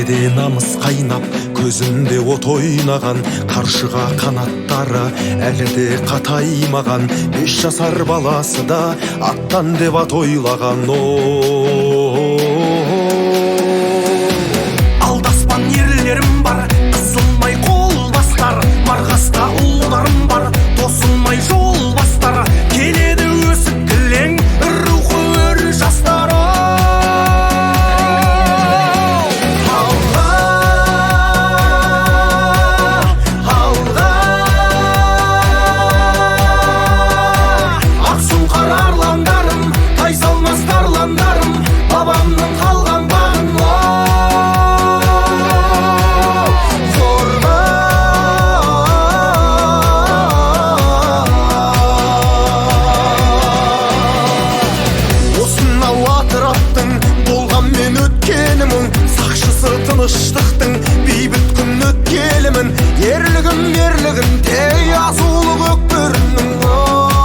денеде намыс қайнап, көзінде от ойнаған, қаршыға қанаттары әлі де қатаймаған. 5 жасар баласы да аттан деп ат ойлаған. Алдаспан ерлерім бар, қысылмай қол бастар, марғаста ұлдарым бар, тосылмай жол бастар. Келеді өсіп кілең, рухы өр жастар. Babamның қалған бағын қорға. Осынау атыраптың болғанмен өткенімін, сақшысы тыныштықтың бейбіт күн өткелімін. Ерлігім ерлігін тей азулы көкбөрімнің.